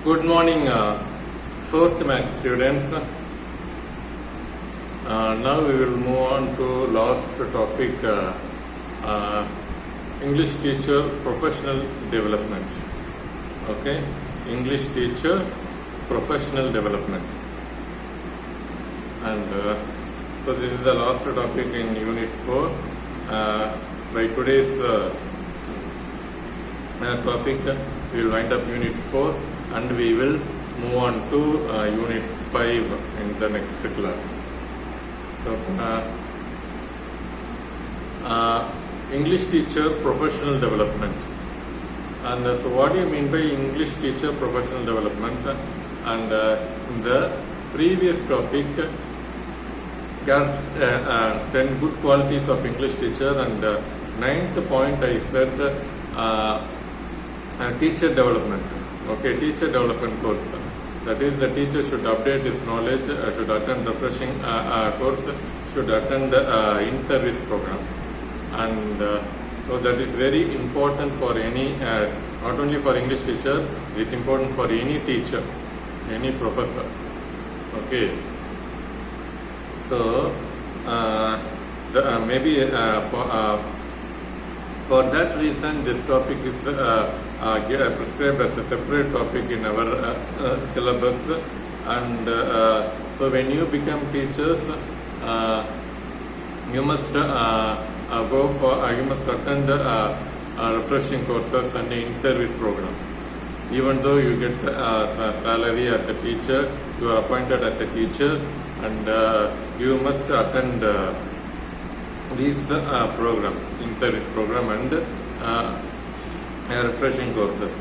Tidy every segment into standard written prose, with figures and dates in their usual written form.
Good morning, fourth Max students. Now we will move on to last topic, English teacher professional development. Okay, English teacher professional development. And so this is the last topic in Unit 4. By today's topic, we will wind up Unit 4 and we will move on to Unit 5 in the next class. So, English teacher professional development. And so what do you mean by English teacher professional development? And in the previous topic, got 10 good qualities of English teacher, and ninth point I said teacher development. Okay, teacher development course. That is, the teacher should update his knowledge, should attend refreshing course, should attend in-service program. And so that is very important for any, not only for English teacher, it is important for any teacher, any professor. Okay. So, maybe for that reason, this topic is prescribed as a separate topic in our syllabus. And so, when you become teachers, you must go for, you must attend refreshing courses and in-service program. Even though you get salary as a teacher, you are appointed as a teacher, and you must attend these programs, in-service program and refreshing courses.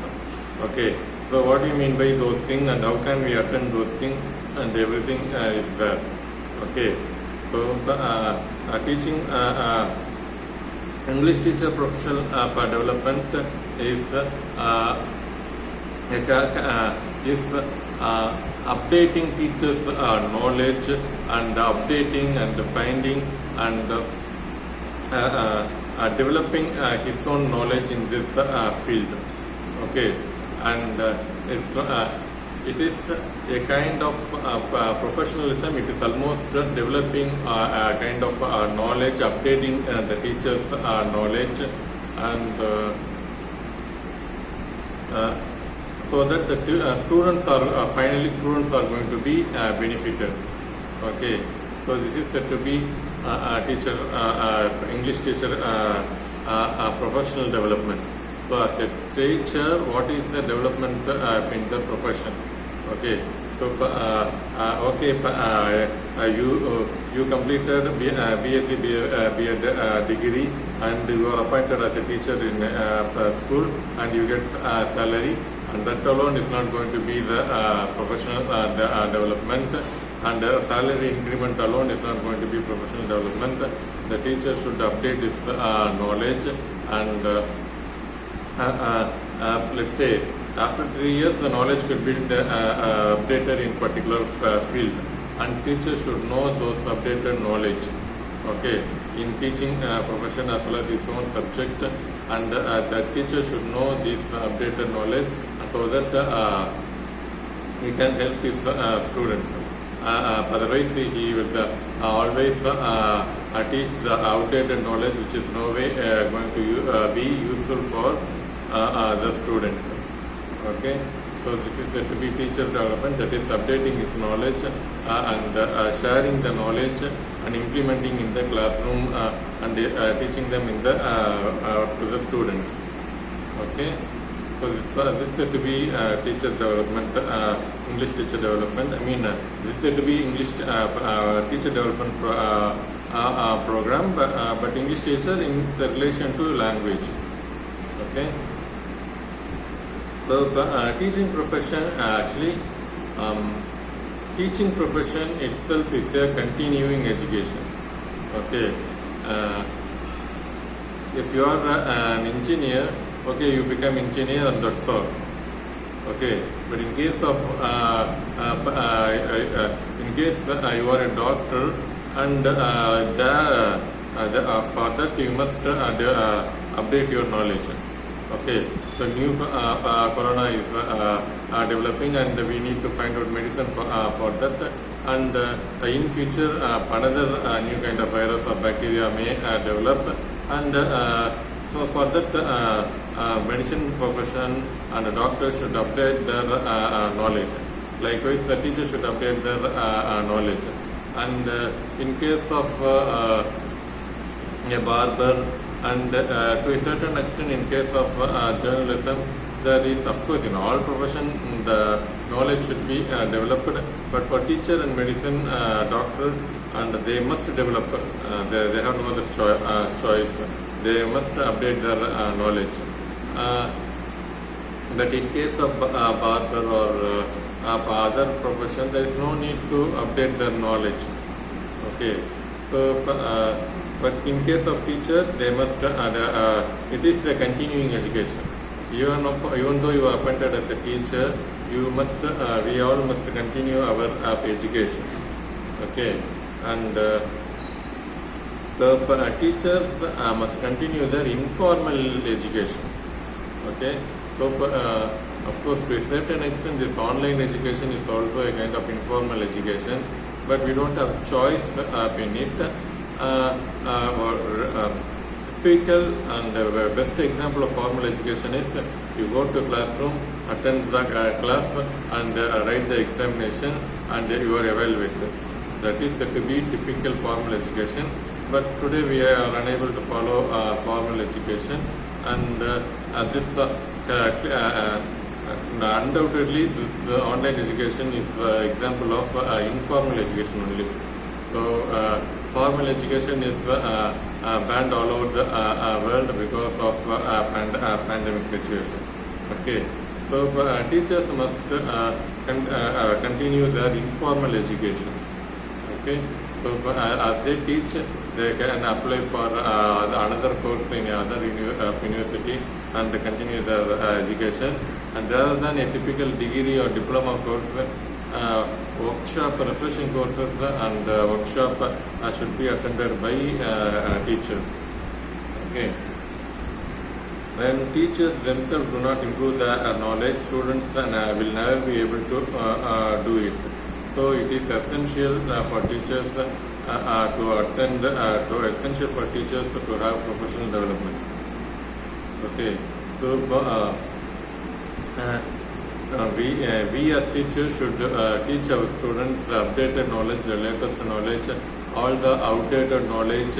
Okay, so what do you mean by those things, and how can we attend those things, and everything is there. Okay, so teaching English teacher professional development is updating teachers' knowledge and updating and finding and developing his own knowledge in this field. Okay, and it is a kind of professionalism. It is almost developing a kind of knowledge, updating the teachers' knowledge, and so that the students are finally going to be benefited. Okay, so this is said to be teacher English teacher professional development. So as a teacher, what is the development in the profession? Okay, so you completed BSc B.Ed degree, and you are appointed as a teacher in school, and you get salary. And that alone is not going to be the professional development, and salary increment alone is not going to be professional development. The teacher should update his knowledge, and let's say after 3 years the knowledge could be updated in particular field, and teacher should know those updated knowledge. Okay, in teaching profession as well as his own subject, and the teacher should know this updated knowledge, so that he can help his students. Otherwise, he will always teach the outdated knowledge, which is no way going to be useful for the students. Okay, so this is said to be teacher development, that is updating his knowledge and sharing the knowledge and implementing in the classroom and teaching them in the to the students. Okay. So this is said to be teacher development, English teacher development. I mean, this is said to be English teacher development program, but English teacher in the relation to language. Okay. So the teaching profession, actually, teaching profession itself is a continuing education. Okay. If you are an engineer, okay, you become engineer and that's all. Okay, but in case of you are a doctor, and for that you must update your knowledge. Okay, so new corona is developing, and we need to find out medicine for that. And in future, another new kind of virus or bacteria may develop, and so for that, medicine profession and doctors should update their knowledge. Likewise, the teacher should update their knowledge. And in case of a barber, and to a certain extent in case of journalism, there is, of course, in all profession the knowledge should be developed, but for teacher and medicine doctor, and they must develop, they have no other choice, they must update their knowledge. But in case of barber or other profession, there is no need to update their knowledge. Okay, so but in case of teacher, they must it is a continuing education. Even though you are appointed as a teacher, you must we all must continue our education. Okay, and the teachers must continue their informal education. Okay, so of course, to a certain extent, this online education is also a kind of informal education, but we don't have choice in it. Typical and best example of formal education is you go to classroom, attend the class, and write the examination, and you are evaluated. That is said to be typical formal education. But today we are unable to follow formal education, and this undoubtedly this online education is example of informal education only. So formal education is banned all over the world because of pandemic situation. Okay, so teachers must continue their informal education. Okay, so as they teach, they can apply for another course in another university and continue their education. And rather than a typical degree or diploma course, workshop, refreshing courses and workshop should be attended by teachers. Okay. When teachers themselves do not improve their knowledge, students will never be able to do it. So it is essential for teachers to attend, essential for teachers to have professional development. Okay. So we as teachers should teach our students the updated knowledge, the latest knowledge. All the outdated knowledge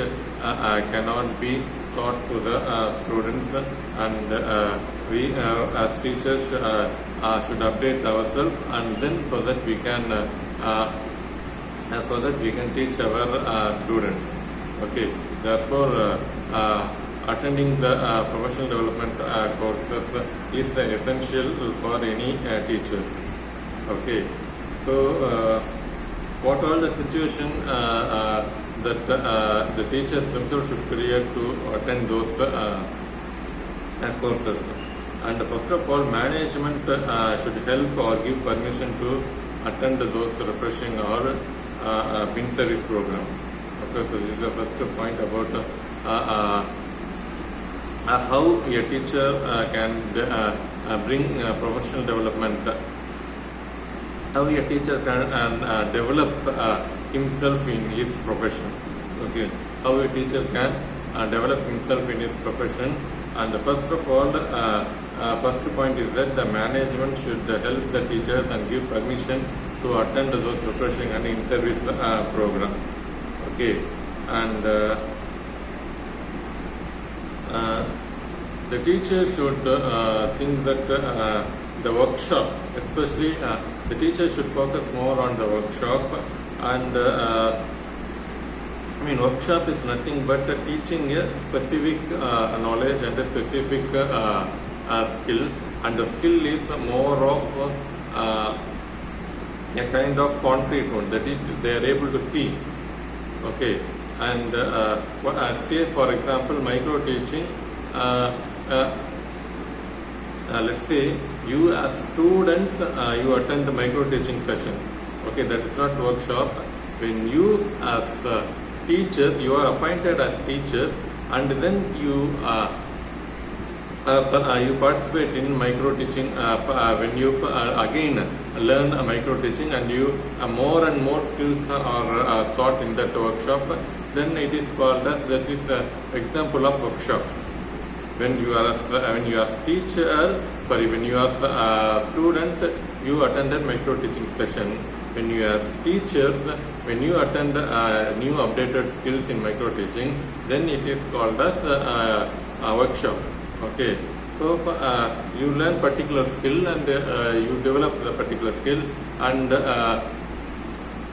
cannot be taught to the students, and we as teachers should update ourselves, and then so that we can teach our students. Okay, therefore attending the professional development courses is essential for any teacher. Okay, so what all the situation that the teachers themselves should create to attend those courses. And first of all, management should help or give permission to attend those refreshing or pin service program. Okay, so this is the first point about how a teacher can bring professional development, how a teacher can develop himself in his profession. Okay, how a teacher can develop himself in his profession. And first of all, first point is that the management should help the teachers and give permission to attend those refreshing and in-service program. Okay, and the teacher should think that the workshop, especially the teacher should focus more on the workshop. And workshop is nothing but teaching a specific knowledge and a specific skill, and the skill is more of a kind of concrete one, that is they are able to see. Okay, and say for example micro teaching, let's say you as students you attend the micro teaching session. Okay, that is not workshop. When you as teachers, you are appointed as teachers, and then you you participate in micro teaching when you again learn micro teaching and you more and more skills are taught in that workshop, then it is called as, that is example of workshop. When you are when you are when you are student, you attended micro teaching session. When you are teachers, when you attend new updated skills in micro teaching, then it is called as a workshop. Okay, so you learn particular skill and you develop the particular skill, and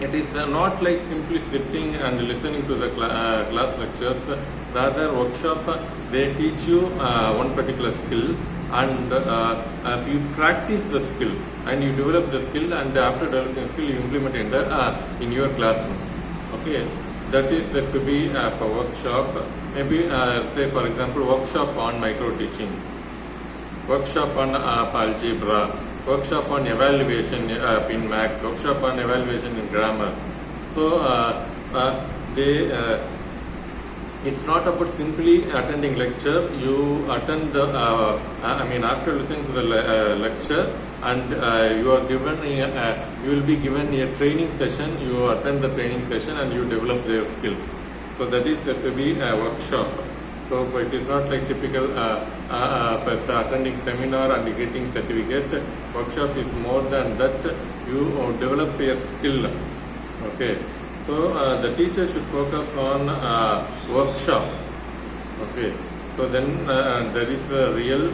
it is not like simply sitting and listening to the class lectures. Rather, workshop, they teach you one particular skill, and you practice the skill and you develop the skill, and after developing the skill you implement in your classroom. Okay, that is said to be a workshop. Maybe say for example, workshop on micro teaching, workshop on algebra, workshop on evaluation in maths, workshop on evaluation in grammar. So it's not about simply attending lecture. You attend the after listening to the lecture, and you are given you will be given a training session. You attend the training session and you develop their skills. So that is said to be a workshop. So it is not like typical attending seminar and getting certificate. Workshop is more than that. You develop a skill. Okay. So the teacher should focus on workshop. Okay. So then there is a real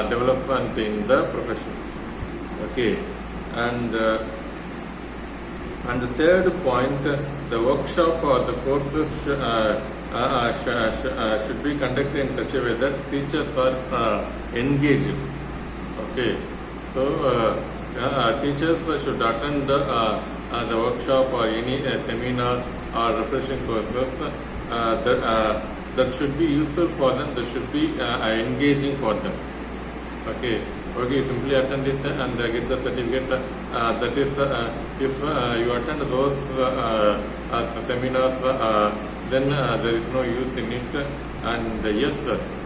development in the profession. Okay. And the third point, the workshop or the courses should be conducted in such a way that teachers are engaged. Okay. So teachers should attend the workshop or any seminar or refreshing courses that should be useful for them, that should be engaging for them. Okay, you simply attend it and get the certificate. That is, if you attend those seminars, then there is no use in it. And yes,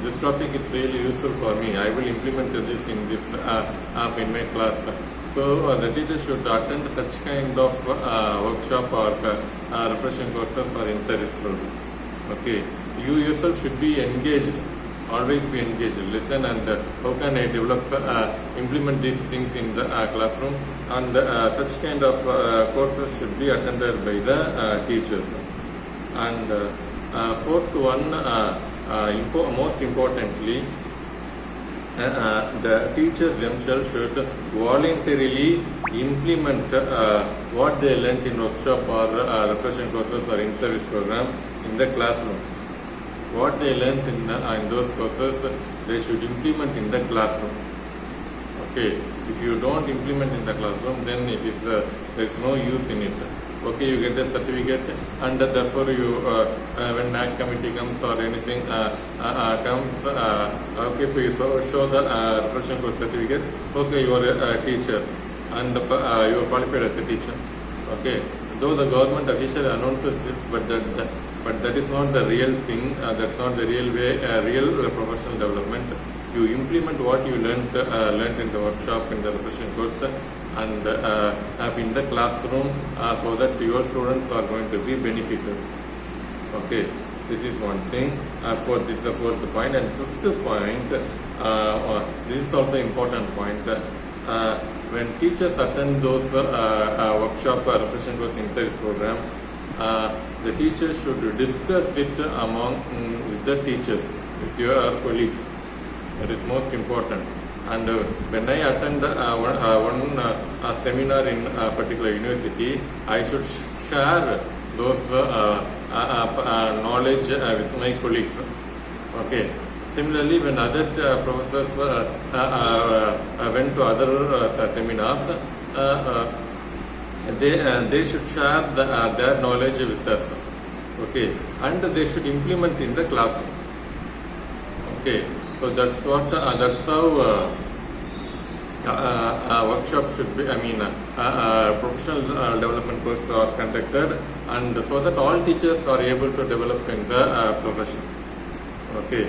this topic is really useful for me. I will implement this in this app in my class. So the teacher should attend such kind of workshop or refreshing courses or in-service program. Okay, you yourself should be engaged. Always be engaged. Listen and how can I develop, implement these things in the classroom, and such kind of courses should be attended by the teachers. And fourth one, most importantly, the teachers themselves should voluntarily implement what they learnt in workshop or refreshing courses or in-service program in the classroom. What they learnt in those courses, they should implement in the classroom. Okay, if you don't implement in the classroom, then it is there is no use in it. Okay, you get a certificate, and therefore you when NAC committee comes or anything comes, okay, please show the refreshing course certificate. Okay, you are a teacher and you are qualified as a teacher. Okay, though the government officially announces this, but that is not the real thing. That's not the real way, real professional development. You implement what you learnt in the workshop, in the refreshing course, and in the classroom, so that your students are going to be benefited. Okay, this is one thing. This is the fourth point. And fifth point, this is also important point. When teachers attend those workshop refreshing course in-service program, the teachers should discuss it with the teachers, with your colleagues. That is most important. And when I attend one seminar in a particular university, I should share those knowledge with my colleagues. Okay. Similarly, when other professors went to other seminars, they should share their knowledge with us. Okay, and they should implement in the classroom. Okay, so that's what that's how workshop should be. Professional development courses are conducted, and so that all teachers are able to develop in the profession. Okay,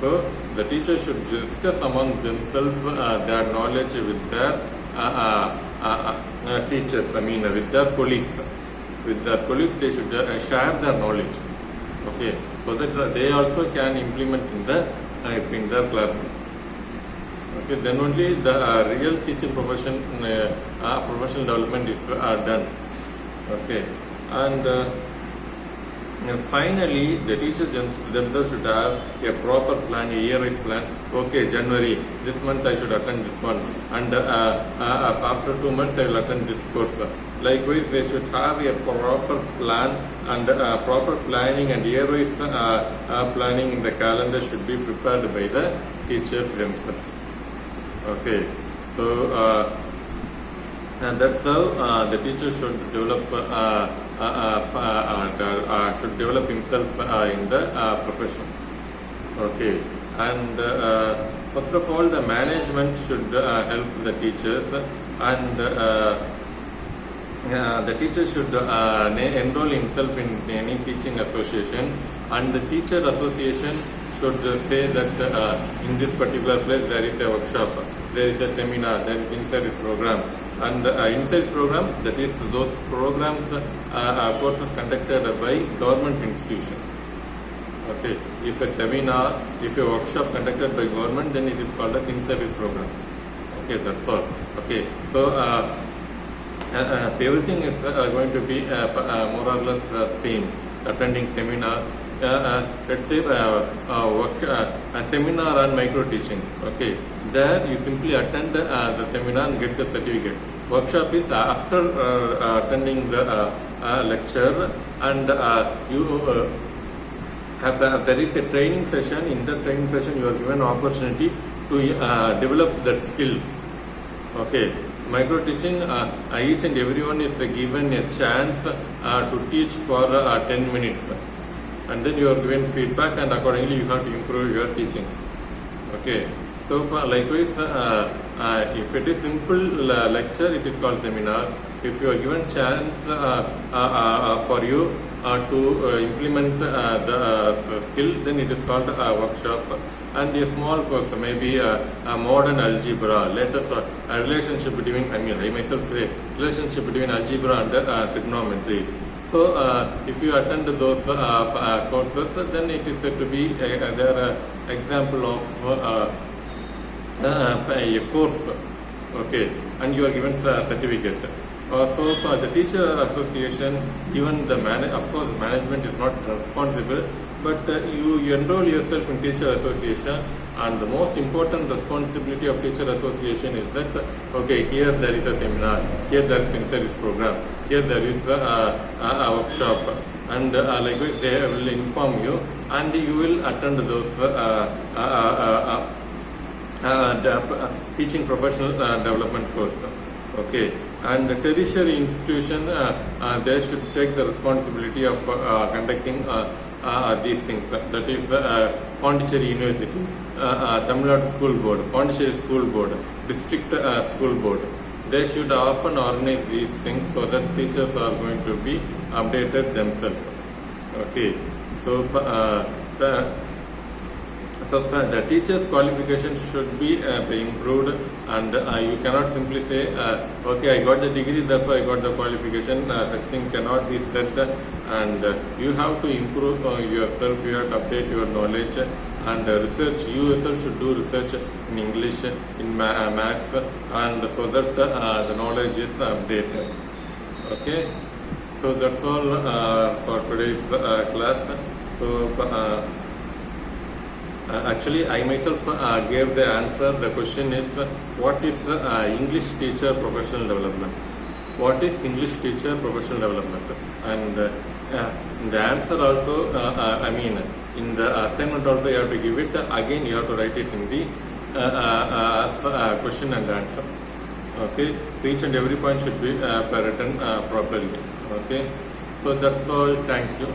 so The teacher should discuss among themselves their knowledge with their teachers, with their colleagues. With their colleagues, they should share their knowledge. Okay, so that they also can implement in their classroom. Okay, then only the real teaching profession, professional development is done. Okay, and finally, the teachers themselves should have a proper plan, a year-wise plan. Okay, January, this month I should attend this one, and after 2 months I will attend this course. Likewise, they should have a proper plan, and proper planning and year-wise planning in the calendar should be prepared by the teachers themselves. Okay, so and that's how the teacher should develop himself in the profession. Okay, and first of all, the management should help the teachers, and the teacher should enroll himself in any teaching association, and the teacher association should say that in this particular place there is a workshop, there is a seminar, there is in-service program. And in-service program, that is those programs, courses conducted by government institution. Okay, if a seminar, if a workshop conducted by government, then it is called as in-service program. Okay, that's all. Okay, so everything is going to be more or less same. Attending seminar, let's say a seminar on micro teaching. Okay, there you simply attend the seminar and get the certificate. Workshop is after attending the lecture, and there is a training session. In the training session, you are given opportunity to develop that skill. Okay, micro teaching, each and everyone is given a chance to teach for 10 minutes, and then you are given feedback, and accordingly you have to improve your teaching. Okay, so likewise, if it is simple lecture, it is called seminar. If you are given chance for you to implement the skill, then it is called a workshop. And a small course, maybe a modern algebra, latest a relationship between, I myself say, relationship between algebra and trigonometry. So if you attend those courses, then it is said to be their example of a course. Okay, and you are given a certificate. So the teacher association, even the of course management is not responsible, but you enroll yourself in teacher association, and the most important responsibility of teacher association is that, okay, here there is a seminar, here there is in-service program, here there is a workshop, and likewise they will inform you, and you will attend those teaching professional development course. Okay, and the tertiary institution, they should take the responsibility of conducting these things. That is Pondicherry University, Tamil Nadu School Board, Pondicherry School Board, District School Board. They should often organize these things so that teachers are going to be updated themselves. Okay, so the teacher's qualification should be improved, and you cannot simply say, okay, I got the degree, therefore I got the qualification. That thing cannot be said, and you have to improve yourself, you have to update your knowledge, and research. You yourself should do research in English, in maths, and so that the knowledge is updated. Okay, so that's all for today's class. So actually, I myself gave the answer. The question is, what is English teacher professional development? What is English teacher professional development? And the answer also, in the assignment also you have to give it. Again, you have to write it in the question and answer. Okay, so each and every point should be written properly. Okay, so that's all. Thank you.